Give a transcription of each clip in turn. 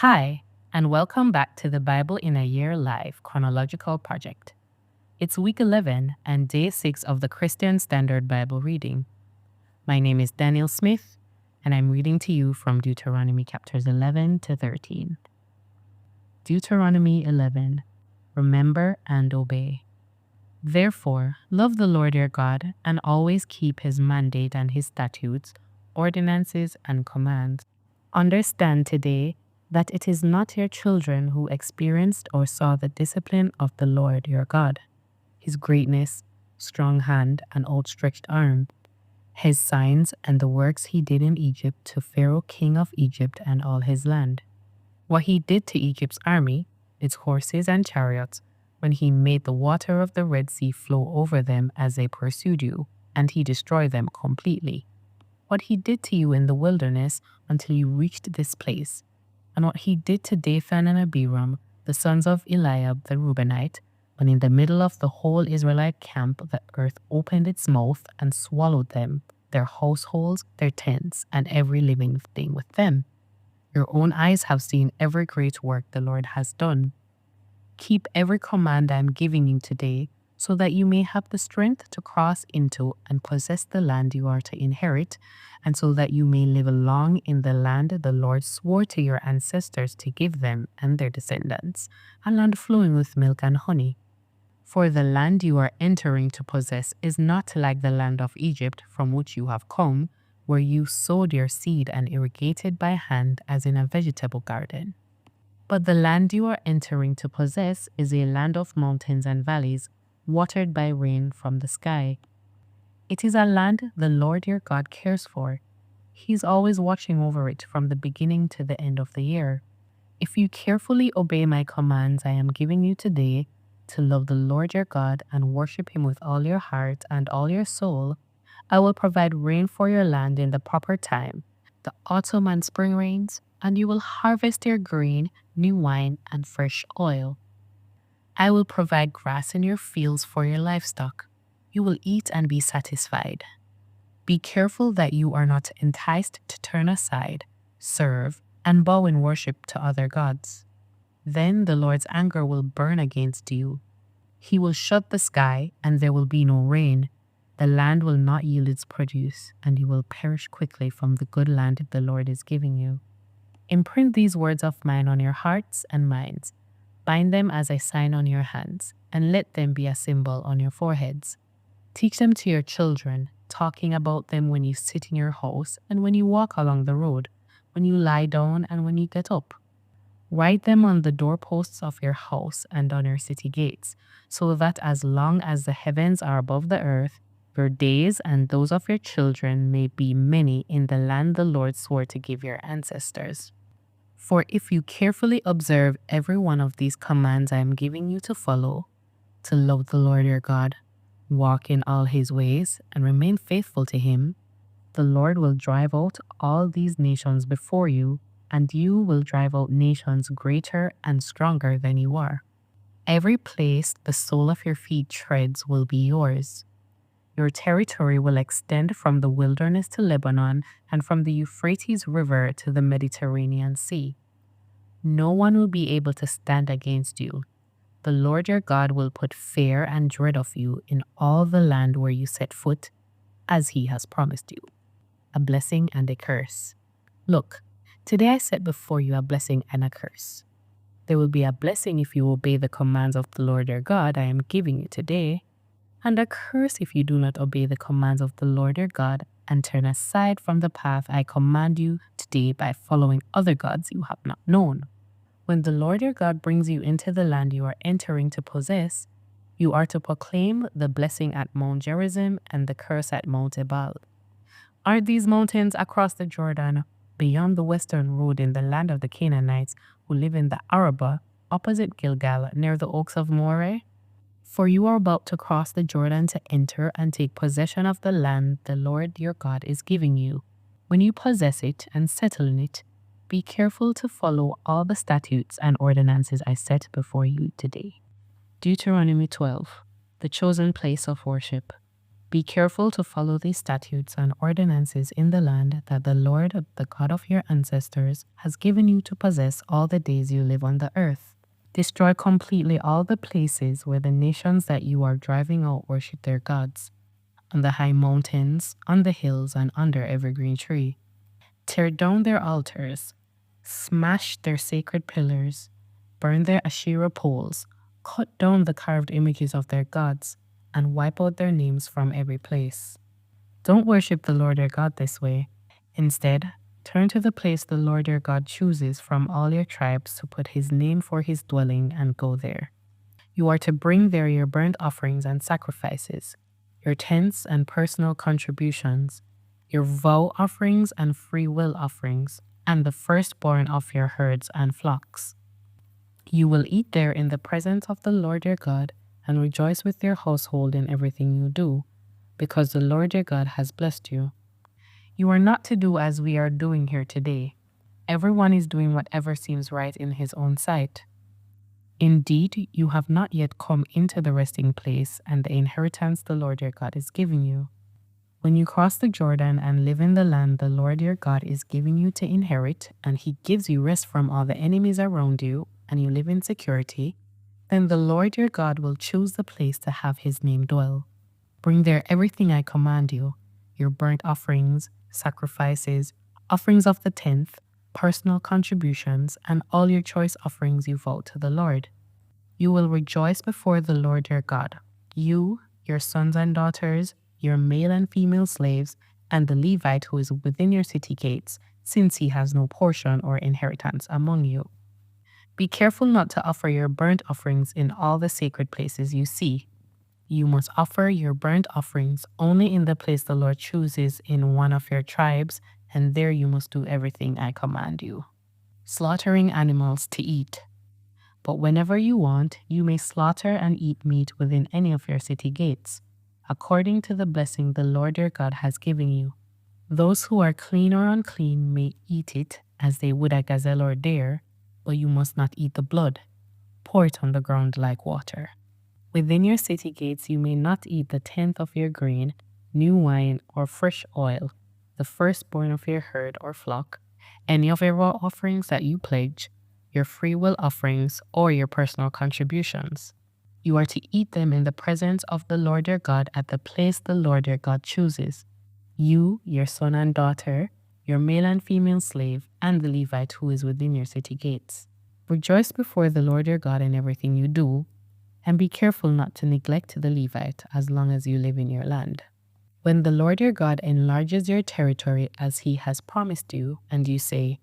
Hi, and welcome back to the Bible in a Year Live Chronological Project. It's week 11 and day 6 of the Christian Standard Bible reading. My name is Danielle Smith, and I'm reading to you from Deuteronomy chapters 11 to 13. Deuteronomy 11. Remember and obey. Therefore, love the Lord your God and always keep his mandate and his statutes, ordinances, and commands. Understand today that it is not your children who experienced or saw the discipline of the Lord your God, his greatness, strong hand, and outstretched arm, his signs and the works he did in Egypt to Pharaoh king of Egypt and all his land. What he did to Egypt's army, its horses and chariots, when he made the water of the Red Sea flow over them as they pursued you, and he destroyed them completely. What he did to you in the wilderness until you reached this place, and what he did to Dathan and Abiram, the sons of Eliab the Reubenite, when in the middle of the whole Israelite camp the earth opened its mouth and swallowed them, their households, their tents, and every living thing with them. Your own eyes have seen every great work the Lord has done. Keep every command I am giving you today, so that you may have the strength to cross into and possess the land you are to inherit, and so that you may live long in the land the Lord swore to your ancestors to give them and their descendants, a land flowing with milk and honey. For the land you are entering to possess is not like the land of Egypt from which you have come, where you sowed your seed and irrigated by hand as in a vegetable garden. But the land you are entering to possess is a land of mountains and valleys, watered by rain from the sky. It is a land the Lord your God cares for. He is always watching over it from the beginning to the end of the year. If you carefully obey my commands I am giving you today, to love the Lord your God and worship him with all your heart and all your soul, I will provide rain for your land in the proper time, the autumn and spring rains, and you will harvest your grain, new wine, and fresh oil. I will provide grass in your fields for your livestock. You will eat and be satisfied. Be careful that you are not enticed to turn aside, serve, and bow in worship to other gods. Then the Lord's anger will burn against you. He will shut the sky, and there will be no rain. The land will not yield its produce, and you will perish quickly from the good land the Lord is giving you. Imprint these words of mine on your hearts and minds. Bind them as a sign on your hands, and let them be a symbol on your foreheads. Teach them to your children, talking about them when you sit in your house and when you walk along the road, when you lie down and when you get up. Write them on the doorposts of your house and on your city gates, so that as long as the heavens are above the earth, your days and those of your children may be many in the land the Lord swore to give your ancestors. For if you carefully observe every one of these commands I am giving you to follow, to love the Lord your God, walk in all his ways, and remain faithful to him, the Lord will drive out all these nations before you, and you will drive out nations greater and stronger than you are. Every place the sole of your feet treads will be yours. Your territory will extend from the wilderness to Lebanon and from the Euphrates River to the Mediterranean Sea. No one will be able to stand against you. The Lord your God will put fear and dread of you in all the land where you set foot, as he has promised you. A blessing and a curse. Look, today I set before you a blessing and a curse. There will be a blessing if you obey the commands of the Lord your God I am giving you today, and a curse if you do not obey the commands of the Lord your God and turn aside from the path I command you today by following other gods you have not known. When the Lord your God brings you into the land you are entering to possess, you are to proclaim the blessing at Mount Gerizim and the curse at Mount Ebal. Are these mountains across the Jordan, beyond the western road in the land of the Canaanites who live in the Arabah, opposite Gilgal, near the oaks of Moreh? For you are about to cross the Jordan to enter and take possession of the land the Lord your God is giving you. When you possess it and settle in it, be careful to follow all the statutes and ordinances I set before you today. Deuteronomy 12, the chosen place of worship. Be careful to follow these statutes and ordinances in the land that the Lord, the God of your ancestors, has given you to possess all the days you live on the earth. Destroy completely all the places where the nations that you are driving out worship their gods, on the high mountains, on the hills, and under every green tree. Tear down their altars, smash their sacred pillars, burn their Asherah poles, cut down the carved images of their gods, and wipe out their names from every place. Don't worship the Lord your God this way. Instead, turn to the place the Lord your God chooses from all your tribes to put his name for his dwelling and go there. You are to bring there your burnt offerings and sacrifices, your tithes and personal contributions, your vow offerings and free will offerings, and the firstborn of your herds and flocks. You will eat there in the presence of the Lord your God and rejoice with your household in everything you do, because the Lord your God has blessed you. You are not to do as we are doing here today. Everyone is doing whatever seems right in his own sight. Indeed, you have not yet come into the resting place and the inheritance the Lord your God is giving you. When you cross the Jordan and live in the land the Lord your God is giving you to inherit, and he gives you rest from all the enemies around you, and you live in security, then the Lord your God will choose the place to have his name dwell. Bring there everything I command you, your burnt offerings, sacrifices, offerings of the tenth, personal contributions, and all your choice offerings you vow to the Lord. You will rejoice before the Lord your God, you, your sons and daughters, your male and female slaves, and the Levite who is within your city gates, since he has no portion or inheritance among you. Be careful not to offer your burnt offerings in all the sacred places you see. You must offer your burnt offerings only in the place the Lord chooses in one of your tribes, and there you must do everything I command you. Slaughtering animals to eat. But whenever you want, you may slaughter and eat meat within any of your city gates, according to the blessing the Lord your God has given you. Those who are clean or unclean may eat it as they would a gazelle or deer, but you must not eat the blood. Pour it on the ground like water. Within your city gates you may not eat the tenth of your grain, new wine, or fresh oil, the firstborn of your herd or flock, any of your raw offerings that you pledge, your free will offerings, or your personal contributions. You are to eat them in the presence of the Lord your God at the place the Lord your God chooses. You, your son and daughter, your male and female slave, and the Levite who is within your city gates. Rejoice before the Lord your God in everything you do, and be careful not to neglect the Levite as long as you live in your land. When the Lord your God enlarges your territory as he has promised you, and you say,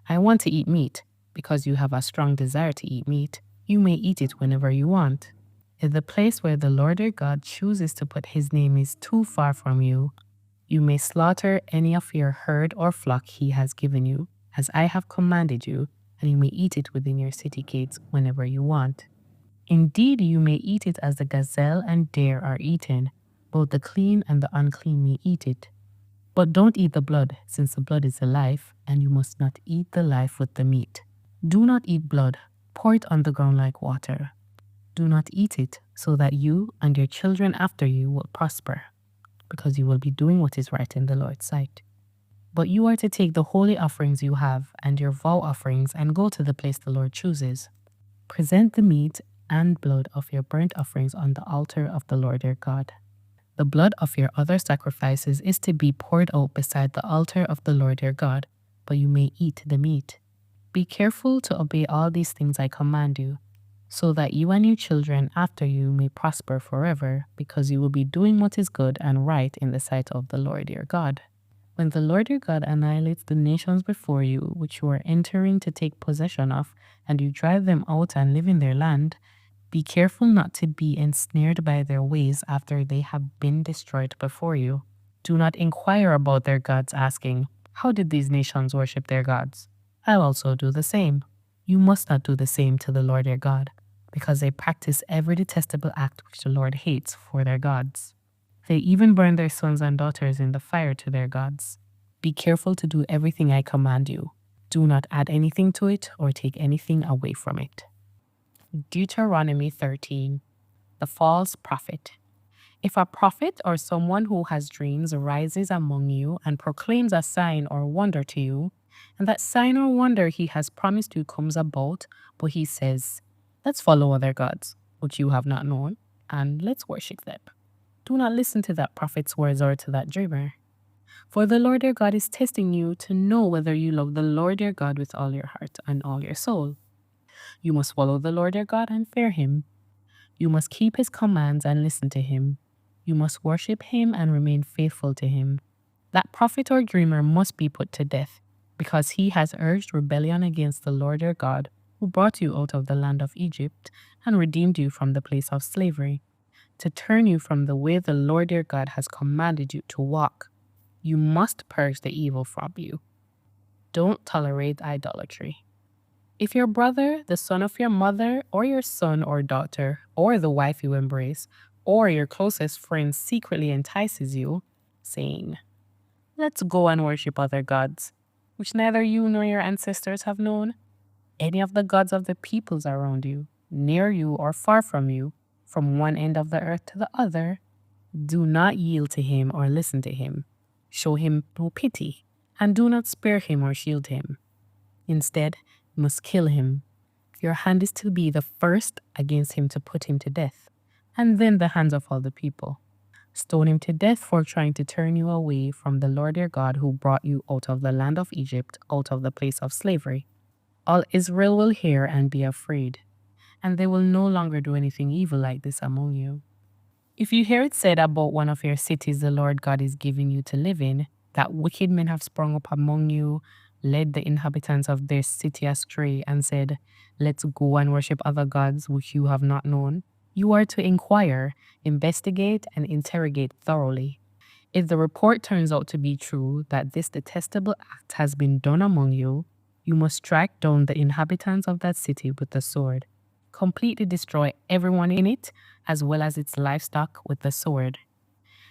I want to eat meat, because you have a strong desire to eat meat, you may eat it whenever you want. If the place where the Lord your God chooses to put his name is too far from you, you may slaughter any of your herd or flock he has given you, as I have commanded you, and you may eat it within your city gates whenever you want. Indeed, you may eat it as the gazelle and deer are eaten. Both the clean and the unclean may eat it. But don't eat the blood, since the blood is the life, and you must not eat the life with the meat. Do not eat blood. Pour it on the ground like water. Do not eat it, so that you and your children after you will prosper, because you will be doing what is right in the Lord's sight. But you are to take the holy offerings you have and your vow offerings and go to the place the Lord chooses. Present the meat and blood of your burnt offerings on the altar of the Lord your God. The blood of your other sacrifices is to be poured out beside the altar of the Lord your God, but you may eat the meat. Be careful to obey all these things I command you, so that you and your children after you may prosper forever, because you will be doing what is good and right in the sight of the Lord your God. When the Lord your God annihilates the nations before you, which you are entering to take possession of, and you drive them out and live in their land, be careful not to be ensnared by their ways after they have been destroyed before you. Do not inquire about their gods, asking, how did these nations worship their gods? I'll also do the same. You must not do the same to the Lord your God, because they practice every detestable act which the Lord hates for their gods. They even burn their sons and daughters in the fire to their gods. Be careful to do everything I command you. Do not add anything to it or take anything away from it. Deuteronomy 13. The false prophet. If a prophet or someone who has dreams arises among you and proclaims a sign or wonder to you, and that sign or wonder he has promised you comes about, but he says, let's follow other gods, which you have not known, and let's worship them. Do not listen to that prophet's words or to that dreamer. For the Lord your God is testing you to know whether you love the Lord your God with all your heart and all your soul. You must follow the Lord your God and fear him. You must keep his commands and listen to him. You must worship him and remain faithful to him. That prophet or dreamer must be put to death, because he has urged rebellion against the Lord your God, who brought you out of the land of Egypt and redeemed you from the place of slavery, to turn you from the way the Lord your God has commanded you to walk. You must purge the evil from you. Don't tolerate idolatry. If your brother, the son of your mother, or your son or daughter, or the wife you embrace, or your closest friend secretly entices you, saying, let's go and worship other gods, which neither you nor your ancestors have known, any of the gods of the peoples around you, near you or far from you, from one end of the earth to the other, do not yield to him or listen to him. Show him no pity, and do not spare him or shield him. Instead, you must kill him. Your hand is to be the first against him to put him to death, and then the hands of all the people. Stone him to death for trying to turn you away from the Lord your God who brought you out of the land of Egypt, out of the place of slavery. All Israel will hear and be afraid, and they will no longer do anything evil like this among you. If you hear it said about one of your cities the Lord God is giving you to live in, that wicked men have sprung up among you, led the inhabitants of their city astray, and said, let's go and worship other gods which you have not known, you are to inquire, investigate, and interrogate thoroughly. If the report turns out to be true that this detestable act has been done among you, you must strike down the inhabitants of that city with the sword. Completely destroy everyone in it, as well as its livestock, with the sword.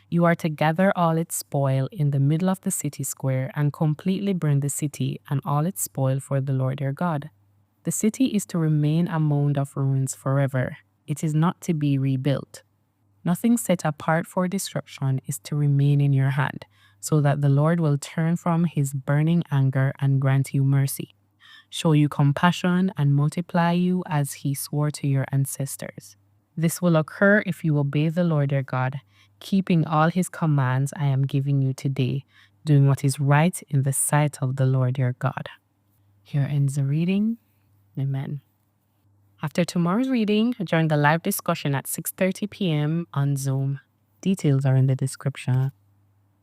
You are to gather all its spoil in the middle of the city square and completely burn the city and all its spoil for the Lord your God. The city is to remain a mound of ruins forever. It is not to be rebuilt. Nothing set apart for destruction is to remain in your hand, so that the Lord will turn from his burning anger and grant you mercy, show you compassion, and multiply you as he swore to your ancestors. This will occur if you obey the Lord your God, keeping all his commands I am giving you today, doing what is right in the sight of the Lord your God. Here ends the reading. Amen. After tomorrow's reading, join the live discussion at 6:30 p.m. on Zoom. Details are in the description.